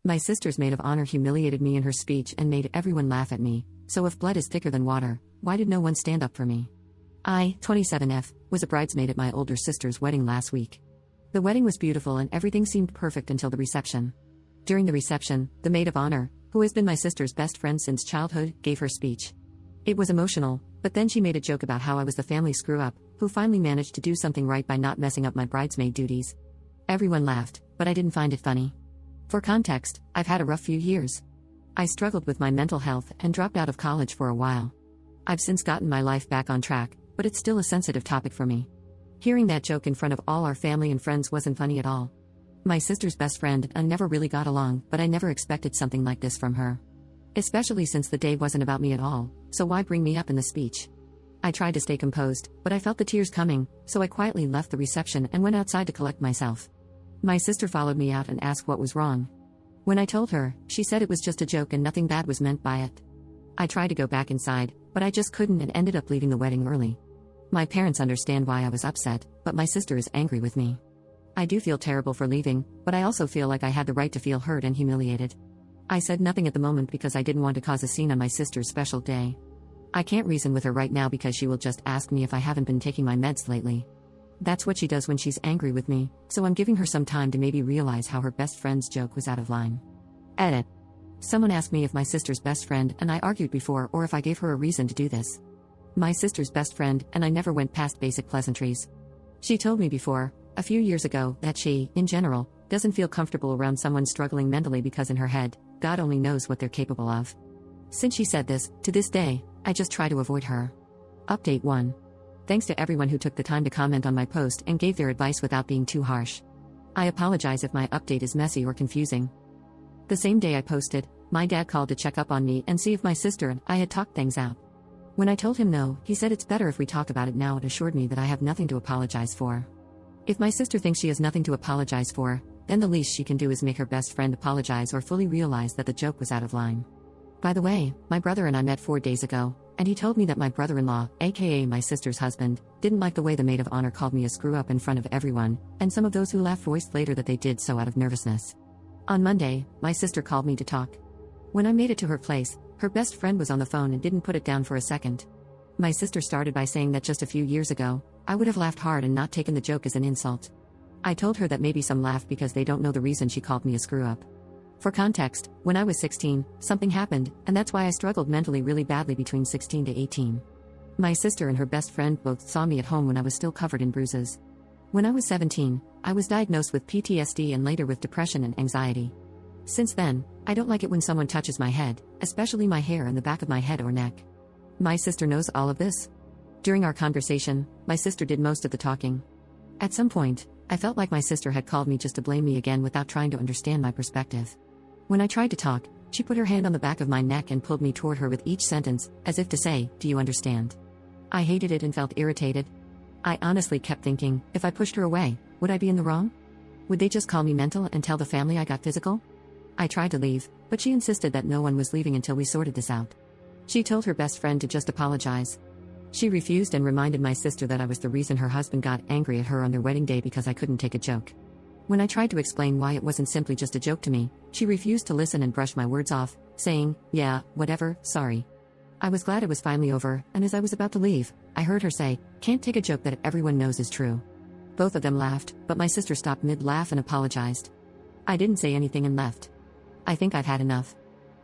My sister's maid of honor humiliated me in her speech and made everyone laugh at me, so if blood is thicker than water, why did no one stand up for me? I, 27F, was a bridesmaid at my older sister's wedding last week. The wedding was beautiful and everything seemed perfect until the reception. During the reception, the maid of honor, who has been my sister's best friend since childhood, gave her speech. It was emotional, but then she made a joke about how I was the family screw-up, who finally managed to do something right by not messing up my bridesmaid duties. Everyone laughed, but I didn't find it funny. For context, I've had a rough few years. I struggled with my mental health and dropped out of college for a while. I've since gotten my life back on track, but it's still a sensitive topic for me. Hearing that joke in front of all our family and friends wasn't funny at all. My sister's best friend and I never really got along, but I never expected something like this from her. Especially since the day wasn't about me at all, so why bring me up in the speech? I tried to stay composed, but I felt the tears coming, so I quietly left the reception and went outside to collect myself. My sister followed me out and asked what was wrong. When I told her, she said it was just a joke and nothing bad was meant by it. I tried to go back inside, but I just couldn't and ended up leaving the wedding early. My parents understand why I was upset, but my sister is angry with me. I do feel terrible for leaving, but I also feel like I had the right to feel hurt and humiliated. I said nothing at the moment because I didn't want to cause a scene on my sister's special day. I can't reason with her right now because she will just ask me if I haven't been taking my meds lately. That's what she does when she's angry with me, so I'm giving her some time to maybe realize how her best friend's joke was out of line. Edit. Someone asked me if my sister's best friend and I argued before or if I gave her a reason to do this. My sister's best friend and I never went past basic pleasantries. She told me before, a few years ago, that she, in general, doesn't feel comfortable around someone struggling mentally because in her head, God only knows what they're capable of. Since she said this, to this day, I just try to avoid her. Update 1. Thanks to everyone who took the time to comment on my post and gave their advice without being too harsh. I apologize if my update is messy or confusing. The same day I posted, my dad called to check up on me and see if my sister and I had talked things out. When I told him no, he said it's better if we talk about it now and assured me that I have nothing to apologize for. If my sister thinks she has nothing to apologize for, then the least she can do is make her best friend apologize or fully realize that the joke was out of line. By the way, my brother and I met 4 days ago, and he told me that my brother-in-law, aka my sister's husband, didn't like the way the maid of honor called me a screw-up in front of everyone, and some of those who laughed voiced later that they did so out of nervousness. On Monday, my sister called me to talk. When I made it to her place, her best friend was on the phone and didn't put it down for a second. My sister started by saying that just a few years ago, I would have laughed hard and not taken the joke as an insult. I told her that maybe some laughed because they don't know the reason she called me a screw-up. For context, when I was 16, something happened, and that's why I struggled mentally really badly between 16 to 18. My sister and her best friend both saw me at home when I was still covered in bruises. When I was 17, I was diagnosed with PTSD and later with depression and anxiety. Since then, I don't like it when someone touches my head, especially my hair and the back of my head or neck. My sister knows all of this. During our conversation, my sister did most of the talking. At some point, I felt like my sister had called me just to blame me again without trying to understand my perspective. When I tried to talk, she put her hand on the back of my neck and pulled me toward her with each sentence, as if to say, "Do you understand?" I hated it and felt irritated. I honestly kept thinking, if I pushed her away, would I be in the wrong? Would they just call me mental and tell the family I got physical? I tried to leave, but she insisted that no one was leaving until we sorted this out. She told her best friend to just apologize. She refused and reminded my sister that I was the reason her husband got angry at her on their wedding day because I couldn't take a joke. When I tried to explain why it wasn't simply just a joke to me, she refused to listen and brushed my words off, saying, "Yeah, whatever, sorry." I was glad it was finally over, and as I was about to leave, I heard her say, "Can't take a joke that everyone knows is true." Both of them laughed, but my sister stopped mid-laugh and apologized. I didn't say anything and left. I think I've had enough.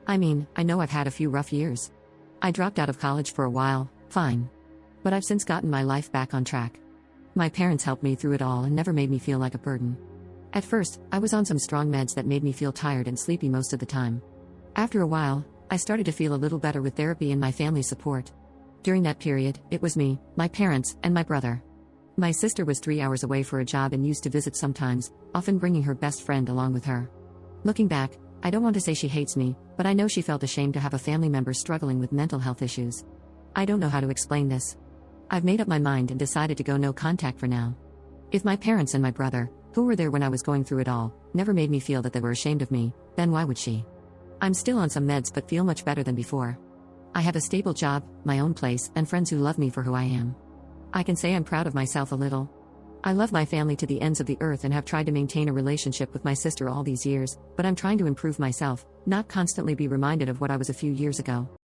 I mean, I know I've had a few rough years. I dropped out of college for a while, fine. But I've since gotten my life back on track. My parents helped me through it all and never made me feel like a burden. At first, I was on some strong meds that made me feel tired and sleepy most of the time. After a while, I started to feel a little better with therapy and my family's support. During that period, it was me, my parents, and my brother. My sister was 3 hours away for a job and used to visit sometimes, often bringing her best friend along with her. Looking back, I don't want to say she hates me, but I know she felt ashamed to have a family member struggling with mental health issues. I don't know how to explain this. I've made up my mind and decided to go no contact for now. If my parents and my brother, who were there when I was going through it all, never made me feel that they were ashamed of me, then why would she? I'm still on some meds but feel much better than before. I have a stable job, my own place, and friends who love me for who I am. I can say I'm proud of myself a little. I love my family to the ends of the earth and have tried to maintain a relationship with my sister all these years, but I'm trying to improve myself, not constantly be reminded of what I was a few years ago.